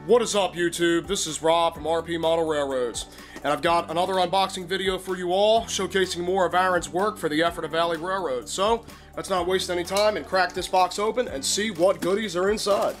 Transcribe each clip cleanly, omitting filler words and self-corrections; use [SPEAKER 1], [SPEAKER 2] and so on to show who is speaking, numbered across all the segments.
[SPEAKER 1] What is up, YouTube? This is Rob from RP Model Railroads, and I've got another unboxing video for you all showcasing more of Aaron's work for the Ephrata Valley Railroad. So, let's not waste any time and crack this box open and see what goodies are inside.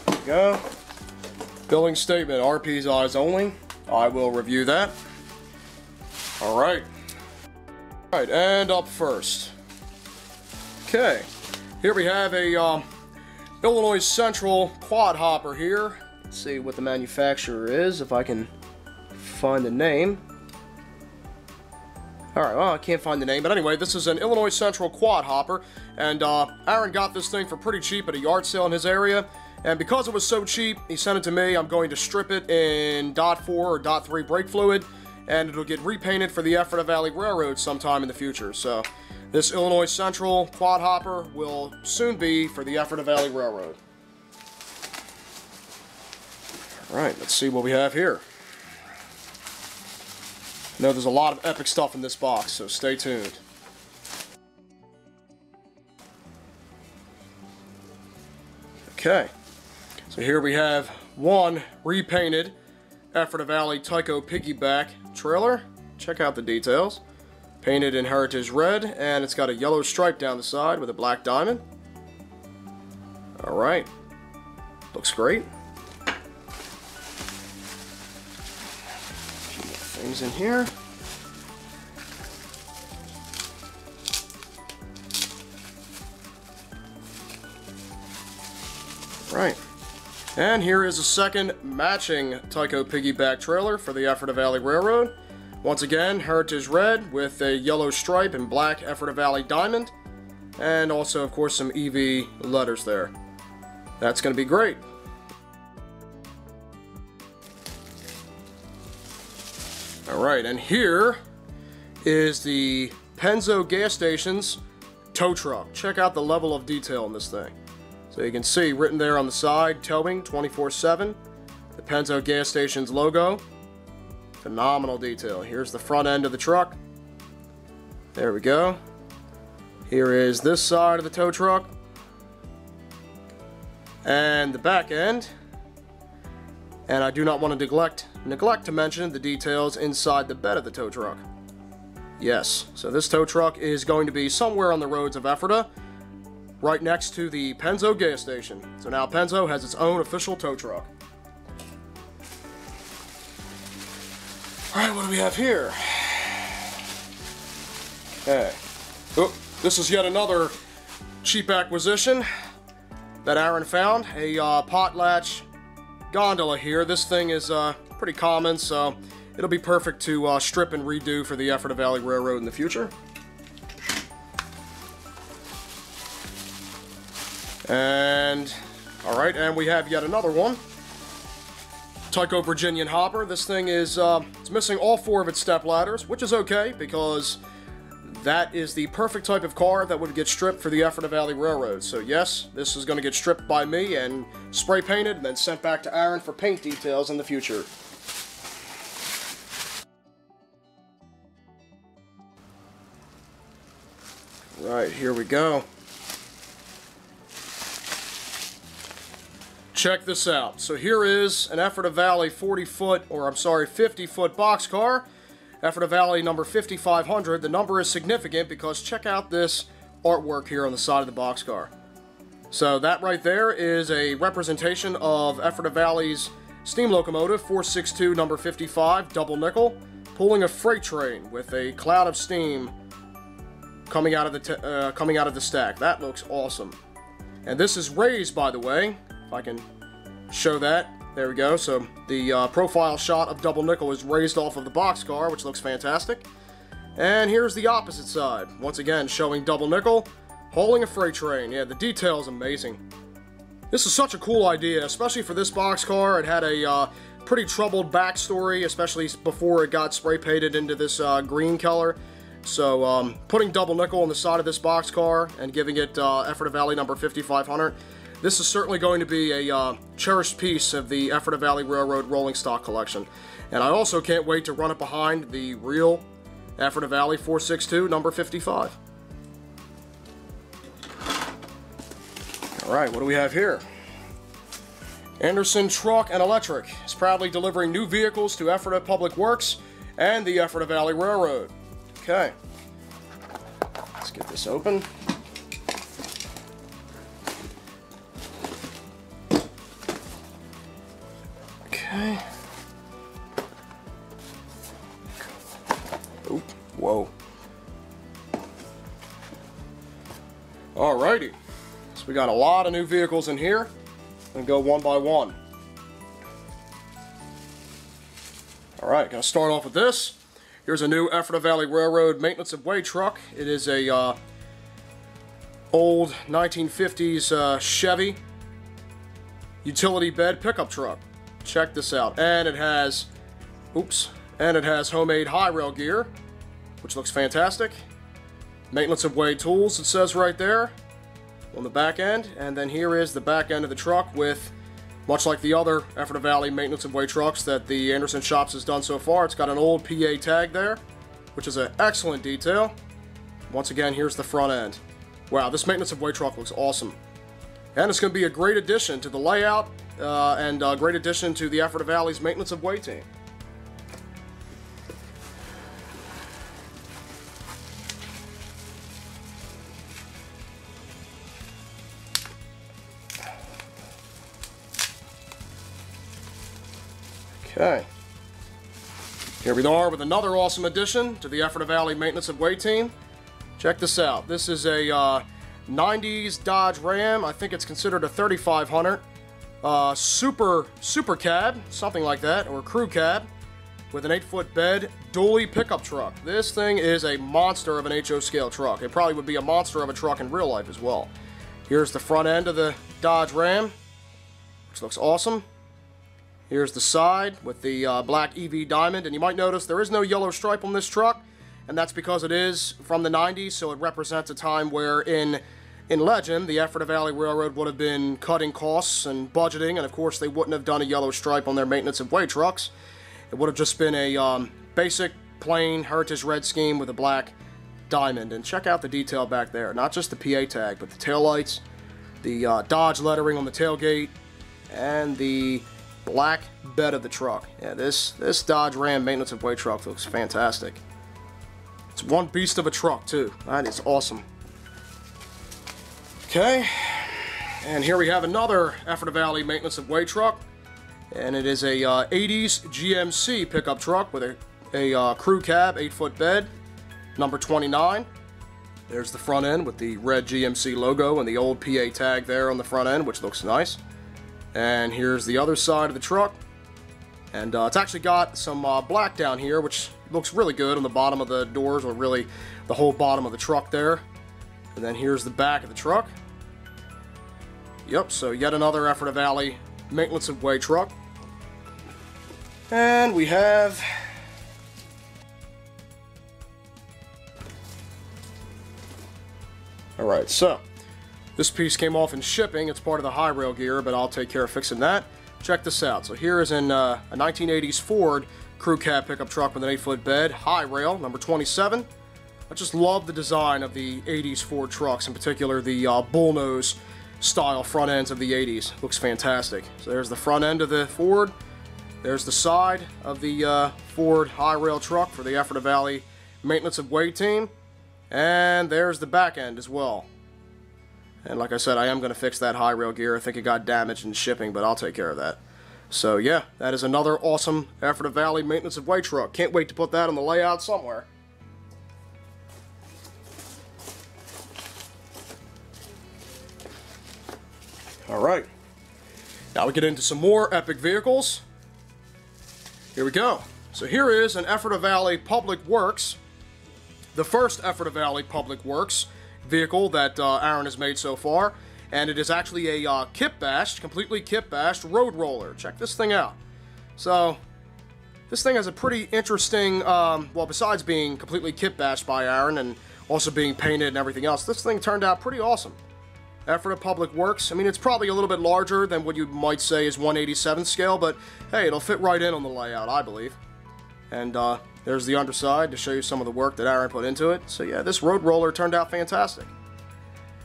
[SPEAKER 1] There we go. Billing statement, RP's eyes only. I will review that. Alright. Alright, and up first. Okay. Here we have a Illinois Central quad hopper here. Let's see what the manufacturer is, if I can find the name. Alright, well, I can't find the name, but anyway, this is an Illinois Central quad hopper, and Aaron got this thing for pretty cheap at a yard sale in his area, and because it was so cheap, he sent it to me. I'm going to strip it in .4 or .3 brake fluid, and it'll get repainted for the Ephrata Valley Railroad sometime in the future. So, this Illinois Central quad hopper will soon be for the Ephrata Valley Railroad. Alright, let's see what we have here. I know there's a lot of epic stuff in this box, so stay tuned. Okay, so here we have one repainted Ephrata Valley Tyco piggyback trailer. Check out the details. Painted in Heritage Red, and it's got a yellow stripe down the side with a black diamond. Alright. Looks great. A few more things in here. Right. And here is a second matching Tyco piggyback trailer for the Ephrata Valley Railroad. Once again, Heritage Red with a yellow stripe and black Ephrata Valley diamond. And also, of course, some EV letters there. That's going to be great. Alright, and here is the Penzo gas station's tow truck. Check out the level of detail in this thing. So you can see, written there on the side, towing 24/7. The Penzo gas station's logo. Phenomenal detail. Here's the front end of the truck. There we go. Here is this side of the tow truck. And the back end. And I do not want to neglect to mention the details inside the bed of the tow truck. Yes, so this tow truck is going to be somewhere on the roads of Ephrata, right next to the Penzo gas station. So now Penzo has its own official tow truck. Alright, what do we have here? Okay. Oh, this is yet another cheap acquisition that Aaron found. A pot latch gondola here. This thing is pretty common, so it'll be perfect to strip and redo for the Ephrata Valley Railroad in the future. And, alright, and we have yet another one. Taiko Virginian hopper. This thing is it's missing all 4 of its step ladders, which is okay because that is the perfect type of car that would get stripped for the Ephrata Valley Railroad. So yes, this is going to get stripped by me and spray painted and then sent back to Aaron for paint details in the future. Right, here we go. Check this out. So here is an Ephrata Valley 50-foot boxcar. Ephrata Valley number 5500. The number is significant because check out this artwork here on the side of the boxcar. So that right there is a representation of Ephrata Valley's steam locomotive 462 number 55 double nickel pulling a freight train with a cloud of steam coming out of the stack. That looks awesome. And this is raised, by the way. If I can show that. There we go. So the profile shot of double nickel is raised off of the boxcar, which looks fantastic. And here's the opposite side. Once again, showing double nickel hauling a freight train. Yeah, the detail is amazing. This is such a cool idea, especially for this boxcar. It had a pretty troubled backstory, especially before it got spray painted into this green color. So putting double nickel on the side of this boxcar and giving it Ephrata Valley number 5500. This is certainly going to be a cherished piece of the Ephrata Valley Railroad rolling stock collection. And I also can't wait to run it behind the real Ephrata Valley 462 number 55. Alright, what do we have here? Anderson Truck and Electric is proudly delivering new vehicles to Ephrata Public Works and the Ephrata Valley Railroad. Okay. Let's get this open. Okay. Oop, whoa. Alrighty. So we got a lot of new vehicles in here. And go one by one. Alright, gonna start off with this. Here's a new Ephrata Valley Railroad maintenance of way truck. It is a old 1950s Chevy utility bed pickup truck. Check this out. And it has, homemade high rail gear, which looks fantastic. Maintenance of way tools, it says right there on the back end. And then here is the back end of the truck with, much like the other Ephrata Valley maintenance of way trucks that the Anderson Shops has done so far, it's got an old PA tag there, which is an excellent detail. Once again, here's the front end. Wow, this maintenance of way truck looks awesome. And it's going to be a great addition to the layout and a great addition to the Ephrata Valley's maintenance of way team. Okay, here we are with another awesome addition to the Ephrata Valley Maintenance of Way team. Check this out. This is a 90s Dodge Ram. I think it's considered a 3500 super cab, something like that, or crew cab, with an 8-foot bed dually pickup truck. This thing is a monster of an HO scale truck. It probably would be a monster of a truck in real life as well. Here's the front end of the Dodge Ram, which looks awesome. Here's the side with the black EV diamond, and you might notice there is no yellow stripe on this truck, and that's because it is from the 90s, so it represents a time where in legend, the Ephrata Valley Railroad would have been cutting costs and budgeting, and of course they wouldn't have done a yellow stripe on their maintenance of way trucks. It would have just been a basic, plain Heritage Red scheme with a black diamond. And check out the detail back there, not just the PA tag, but the taillights, the Dodge lettering on the tailgate, and the black bed of the truck. Yeah, this Dodge Ram maintenance of way truck looks fantastic. It's one beast of a truck too. That is awesome. Okay, and here we have another Ephrata Valley maintenance of way truck, and it is a 80s GMC pickup truck with a crew cab, 8-foot bed, number 29. There's the front end with the red GMC logo and the old PA tag there on the front end, which looks nice. And here's the other side of the truck, and it's actually got some black down here, which looks really good on the bottom of the doors, or really the whole bottom of the truck there. And then here's the back of the truck. Yep, so yet another Ephrata Valley maintenance of way truck. And we have alright, so this piece came off in shipping. It's part of the high rail gear, but I'll take care of fixing that. Check this out. So here is a 1980s Ford crew cab pickup truck with an 8-foot bed, high rail, number 27. I just love the design of the 80s Ford trucks, in particular the bullnose style front ends of the 80s. Looks fantastic. So there's the front end of the Ford. There's the side of the Ford high rail truck for the Ephrata Valley maintenance of way team. And there's the back end as well. And like I said, I am going to fix that high rail gear. I think it got damaged in shipping, but I'll take care of that. So yeah, that is another awesome Ephrata Valley maintenance of way truck. Can't wait to put that on the layout somewhere. Alright, now we get into some more epic vehicles. Here we go. So here is an Ephrata Valley Public Works, the first Ephrata Valley Public Works vehicle that Aaron has made so far, and it is actually a completely kit-bashed road roller. Check this thing out. So this thing has a pretty interesting, well, besides being completely kit-bashed by Aaron and also being painted and everything else, this thing turned out pretty awesome. Ephrata Public Works, I mean, it's probably a little bit larger than what you might say is 1/87 scale, but hey, it'll fit right in on the layout, I believe. And there's the underside to show you some of the work that Aaron put into it. So yeah, this road roller turned out fantastic.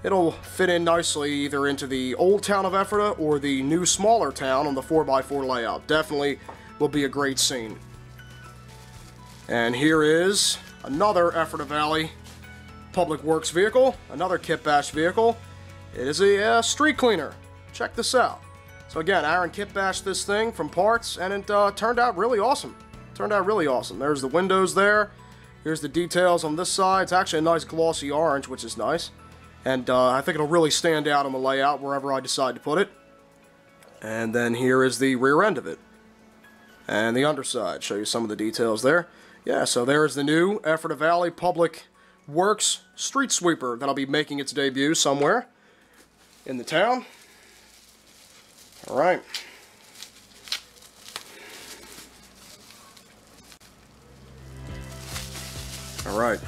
[SPEAKER 1] it'll fit in nicely either into the old town of Ephrata or the new smaller town on the 4x4 layout. Definitely will be a great scene. And here is another Ephrata Valley Public Works vehicle, another kit bash vehicle. It is a street cleaner. Check this out. So again, Aaron kit bashed this thing from parts, and it turned out really awesome. Turned out really awesome. There's the windows there. Here's the details on this side. It's actually a nice glossy orange, which is nice. And I think it'll really stand out on the layout wherever I decide to put it. And then here is the rear end of it. And the underside. Show you some of the details there. Yeah, so there's the new Ephrata Valley Public Works street sweeper that'll be making its debut somewhere in the town. Alright. Alright.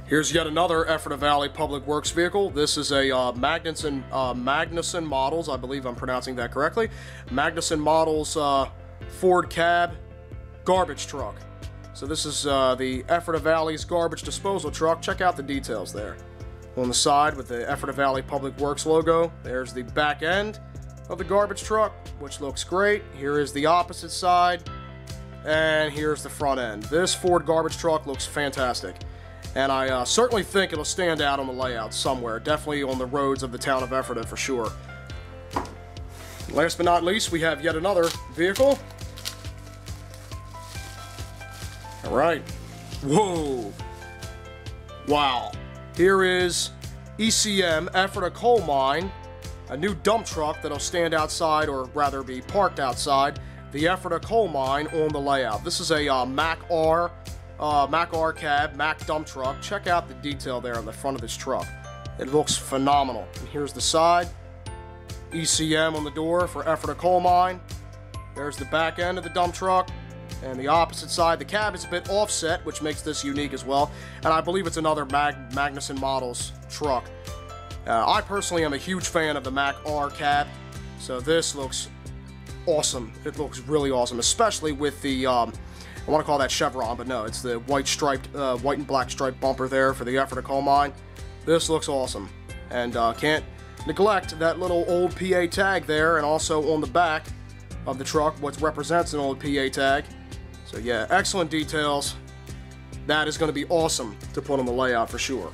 [SPEAKER 1] Here's yet another Ephrata Valley Public Works vehicle. This is a Magnuson Models, I believe I'm pronouncing that correctly. Magnuson Models Ford cab garbage truck. So this is the Ephrata Valley's garbage disposal truck. Check out the details there. On the side with the Ephrata Valley Public Works logo, there's the back end of the garbage truck, which looks great. Here is the opposite side, and here's the front end. This Ford garbage truck looks fantastic. And I certainly think it'll stand out on the layout somewhere. Definitely on the roads of the town of Ephrata for sure. Last but not least, we have yet another vehicle. Alright. Whoa. Wow. Here is ECM, Ephrata Coal Mine, a new dump truck that'll stand outside, or rather be parked outside, the Ephrata Coal Mine on the layout. This is a Mac R cab, Mac dump truck. Check out the detail there on the front of this truck. It looks phenomenal. And here's the side. ECM on the door for Ephrata Coal Mine. There's the back end of the dump truck. And the opposite side, the cab is a bit offset, which makes this unique as well. And I believe it's another Magnuson Models truck. I personally am a huge fan of the Mac R cab, so this looks awesome. It looks really awesome, especially with the, I want to call that chevron, but no, it's the white and black striped bumper there for the Ephrata Coal Mine. This looks awesome. And can't neglect that little old PA tag there, and also on the back of the truck, what represents an old PA tag. So yeah, excellent details. That is going to be awesome to put on the layout for sure.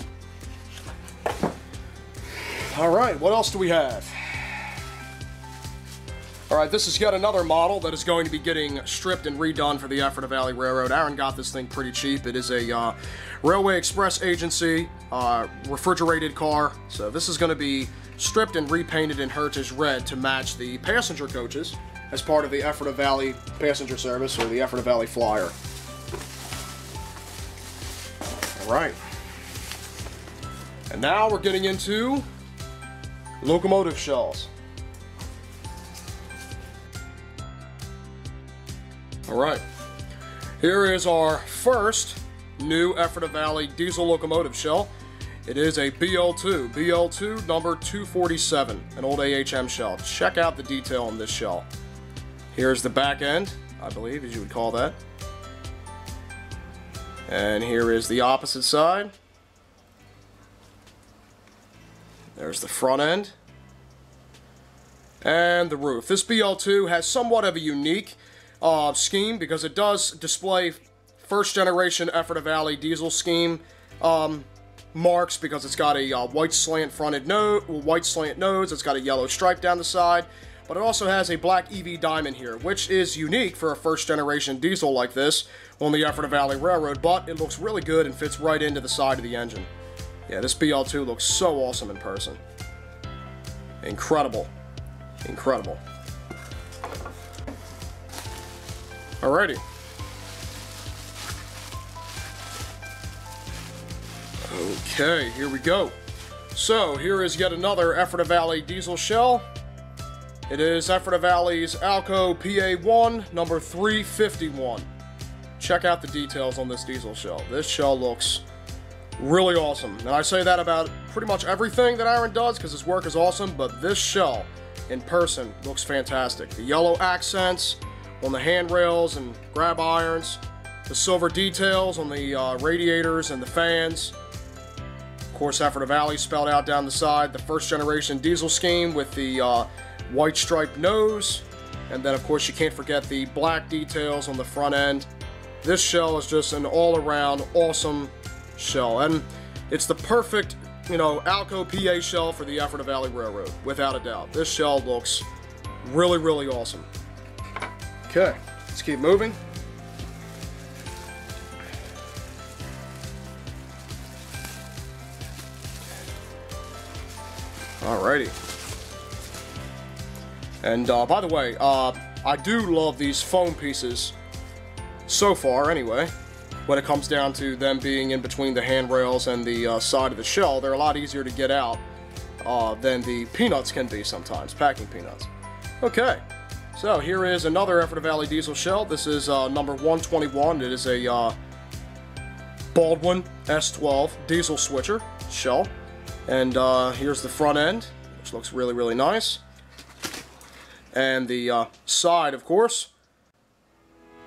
[SPEAKER 1] Alright, what else do we have? Alright, this is yet another model that is going to be getting stripped and redone for the Ephrata Valley Railroad. Aaron got this thing pretty cheap. It is a Railway Express Agency refrigerated car. So this is going to be stripped and repainted in Heritage Red to match the passenger coaches as part of the Ephrata Valley Passenger Service, or the Ephrata Valley Flyer. Alright. And now we're getting into locomotive shells. Alright. Here is our first new Ephrata Valley diesel locomotive shell. It is a BL2 number 247, an old AHM shell. Check out the detail on this shell. Here's the back end, I believe, as you would call that. And here is the opposite side. There's the front end. And the roof. This BL2 has somewhat of a unique scheme because it does display first generation Ephrata Valley diesel scheme marks, because it's got a white slant nose, it's got a yellow stripe down the side. But it also has a black EV diamond here, which is unique for a first-generation diesel like this on the Ephrata Valley Railroad, but it looks really good and fits right into the side of the engine. Yeah, this BL2 looks so awesome in person. Incredible. Incredible. Alrighty. Okay, here we go. So, here is yet another Ephrata Valley diesel shell. It is Ephrata Valley's Alco PA1 number 351. Check out the details on this diesel shell. This shell looks really awesome. And I say that about pretty much everything that Aaron does because his work is awesome, but this shell in person looks fantastic. The yellow accents on the handrails and grab irons, the silver details on the radiators and the fans. Of course, Ephrata Valley spelled out down the side, the first generation diesel scheme with the white striped nose. And then, of course, you can't forget the black details on the front end. This shell is just an all-around awesome shell. And it's the perfect, you know, Alco PA shell for the Ephrata Valley Railroad, without a doubt. This shell looks really, really awesome. Okay, let's keep moving. Alrighty. And by the way, I do love these foam pieces so far anyway. When it comes down to them being in between the handrails and the side of the shell, they're a lot easier to get out than the peanuts can be sometimes, packing peanuts. Okay, so here is another Ephrata Valley diesel shell. This is number 121. It is a Baldwin S12 diesel switcher shell. And here's the front end, which looks really, really nice. And the side, of course.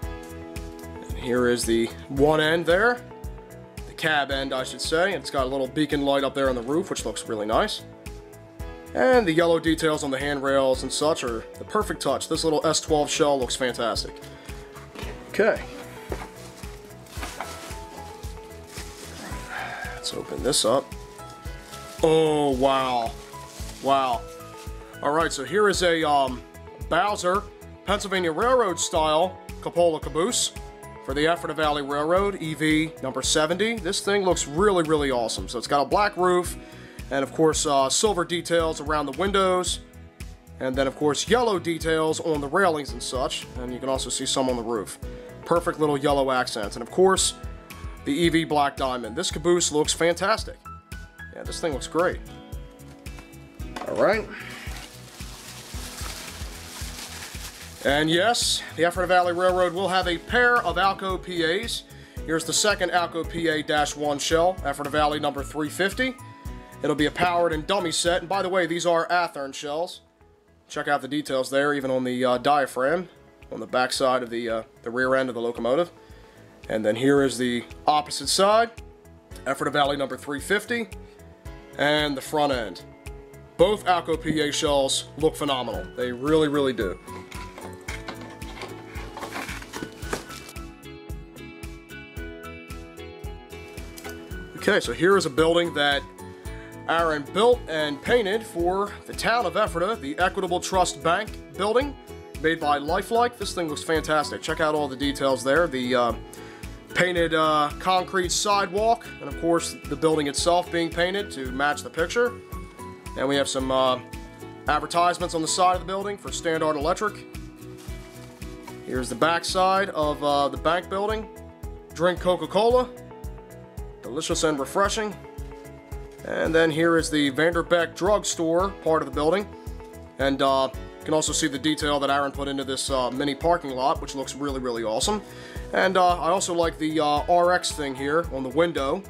[SPEAKER 1] And here is the one end there. The cab end, I should say. And it's got a little beacon light up there on the roof, which looks really nice. And the yellow details on the handrails and such are the perfect touch. This little S12 shell looks fantastic. Okay. Let's open this up. Oh, wow. Wow. Alright, so here is a Bowser Pennsylvania Railroad style cupola caboose for the Ephrata Valley Railroad, EV number 70. This thing looks really, really awesome. So it's got a black roof, and of course silver details around the windows, and then of course yellow details on the railings and such, and you can also see some on the roof. Perfect little yellow accents, and of course the EV black diamond. This caboose looks fantastic. Yeah, this thing looks great. Alright. And yes, the Ephrata Valley Railroad will have a pair of Alco PAs. Here's the second Alco PA-1 shell, Ephrata Valley number 350. It'll be a powered and dummy set, and by the way, these are Athearn shells. Check out the details there, even on the diaphragm, on the back side of the rear end of the locomotive. And then here is the opposite side, Ephrata Valley number 350, and the front end. Both Alco PA shells look phenomenal. They really, really do. Okay, so here is a building that Aaron built and painted for the town of Ephrata, the Equitable Trust Bank building, made by Lifelike. This thing looks fantastic. Check out all the details there. The painted concrete sidewalk, and of course the building itself being painted to match the picture. And we have some advertisements on the side of the building for Standard Electric. Here's the back side of the bank building. Drink Coca-Cola. Delicious and refreshing. And then here is the Vanderbeck drugstore part of the building. And you can also see the detail that Aaron put into this mini parking lot, which looks really, really awesome. And I also like the RX thing here on the window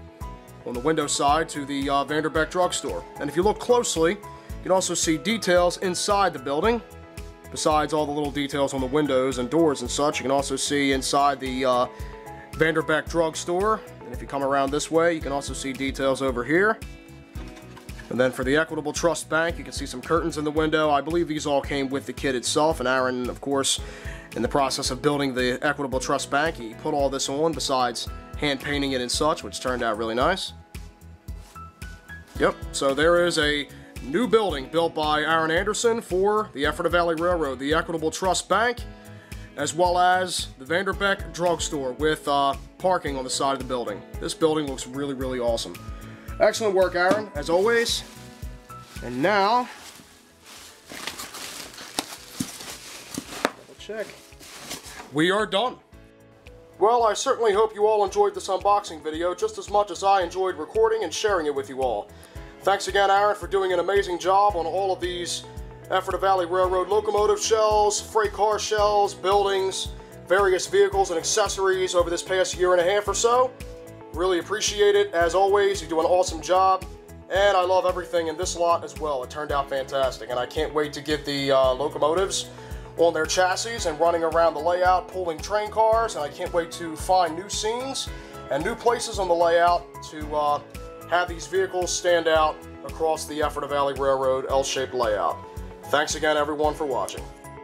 [SPEAKER 1] side to the Vanderbeck drugstore. And if you look closely, you can also see details inside the building. Besides all the little details on the windows and doors and such, you can also see inside the Vanderbeck drugstore. And if you come around this way, you can also see details over here. And then for the Equitable Trust Bank, you can see some curtains in the window. I believe these all came with the kit itself, and Aaron, of course, in the process of building the Equitable Trust Bank, he put all this on besides hand painting it and such, which turned out really nice. Yep, so there is a new building built by Aaron Anderson for the Ephrata Valley Railroad, the Equitable Trust Bank, as well as the Vanderbeck drugstore with parking on the side of the building. This building looks really, really awesome. Excellent work, Aaron, as always. And now, double check. We are done. Well, I certainly hope you all enjoyed this unboxing video just as much as I enjoyed recording and sharing it with you all. Thanks again, Aaron, for doing an amazing job on all of these Ephrata Valley Railroad locomotive shells, freight car shells, buildings, various vehicles and accessories over this past year and a half or so. Really appreciate it. As always, you do an awesome job, and I love everything in this lot as well. It turned out fantastic, and I can't wait to get the locomotives on their chassis and running around the layout, pulling train cars, and I can't wait to find new scenes and new places on the layout to have these vehicles stand out across the Ephrata Valley Railroad L-shaped layout. Thanks again everyone for watching.